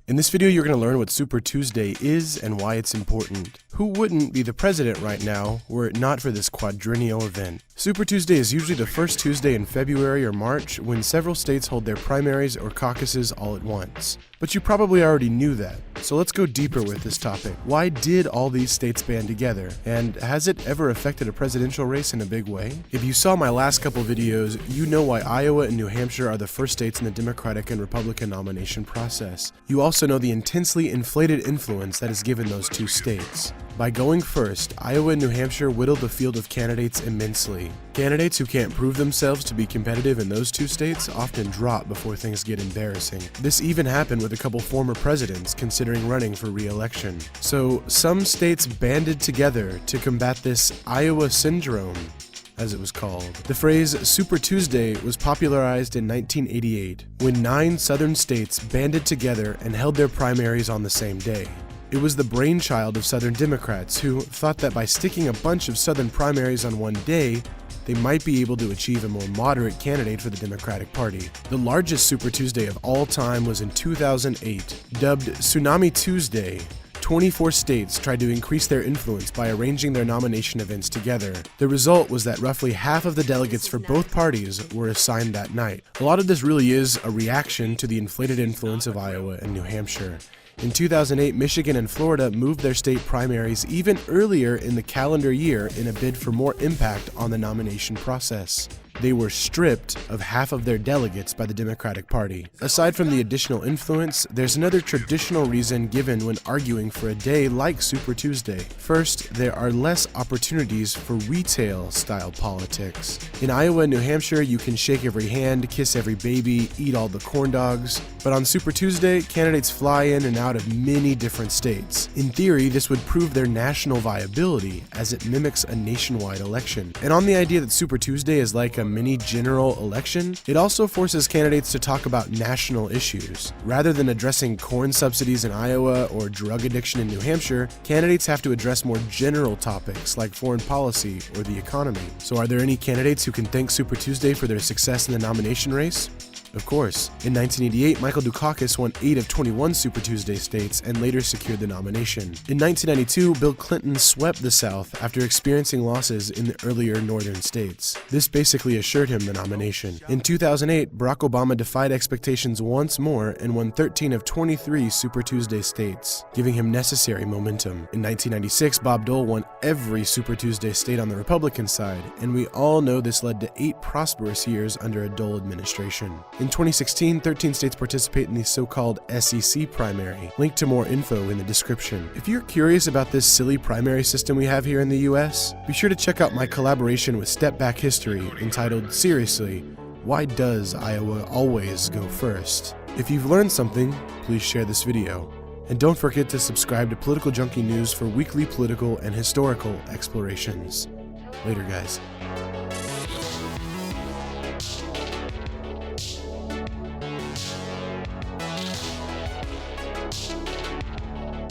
In this video, you're going to learn what Super Tuesday is and why it's important. Who wouldn't be the president right now were it not for this quadrennial event? Super Tuesday is usually the first Tuesday in February or March when several states hold their primaries or caucuses all at once. But you probably already knew that, so let's go deeper with this topic. Why did all these states band together? And has it ever affected a presidential race in a big way? If you saw my last couple videos, you know why Iowa and New Hampshire are the first states in the Democratic and Republican nomination process. You also know the intensely inflated influence that is given those two states. By going first, Iowa and New Hampshire whittled the field of candidates immensely. Candidates who can't prove themselves to be competitive in those two states often drop before things get embarrassing. This even happened with a couple former presidents considering running for re-election. So some states banded together to combat this Iowa syndrome, as it was called. The phrase Super Tuesday was popularized in 1988 when 9 southern states banded together and held their primaries on the same day. It was the brainchild of Southern Democrats who thought that by sticking a bunch of Southern primaries on one day, they might be able to achieve a more moderate candidate for the Democratic Party. The largest Super Tuesday of all time was in 2008. Dubbed Tsunami Tuesday, 24 states tried to increase their influence by arranging their nomination events together. The result was that roughly half of the delegates for both parties were assigned that night. A lot of this really is a reaction to the inflated influence of Iowa and New Hampshire. In 2008, Michigan and Florida moved their state primaries even earlier in the calendar year in a bid for more impact on the nomination process. They were stripped of half of their delegates by the Democratic Party. Aside from the additional influence, there's another traditional reason given when arguing for a day like Super Tuesday. First, there are less opportunities for retail-style politics. In Iowa and New Hampshire, you can shake every hand, kiss every baby, eat all the corn dogs. But on Super Tuesday, candidates fly in and out of many different states. In theory, this would prove their national viability, as it mimics a nationwide election. And on the idea that Super Tuesday is like a mini general election, it also forces candidates to talk about national issues. Rather than addressing corn subsidies in Iowa or drug addiction in New Hampshire, candidates have to address more general topics like foreign policy or the economy. So are there any candidates who can thank Super Tuesday for their success in the nomination race? Of course. In 1988, Michael Dukakis won 8 of 21 Super Tuesday states and later secured the nomination. In 1992, Bill Clinton swept the South after experiencing losses in the earlier northern states. This basically assured him the nomination. In 2008, Barack Obama defied expectations once more and won 13 of 23 Super Tuesday states, giving him necessary momentum. In 1996, Bob Dole won every Super Tuesday state on the Republican side, and we all know this led to 8 prosperous years under a Dole administration. In 2016, 13 states participate in the so-called SEC primary. Link to more info in the description. If you're curious about this silly primary system we have here in the US, be sure to check out my collaboration with Step Back History entitled Seriously, Why Does Iowa Always Go First? If you've learned something, please share this video. And don't forget to subscribe to Political Junkie News for weekly political and historical explorations. Later, guys.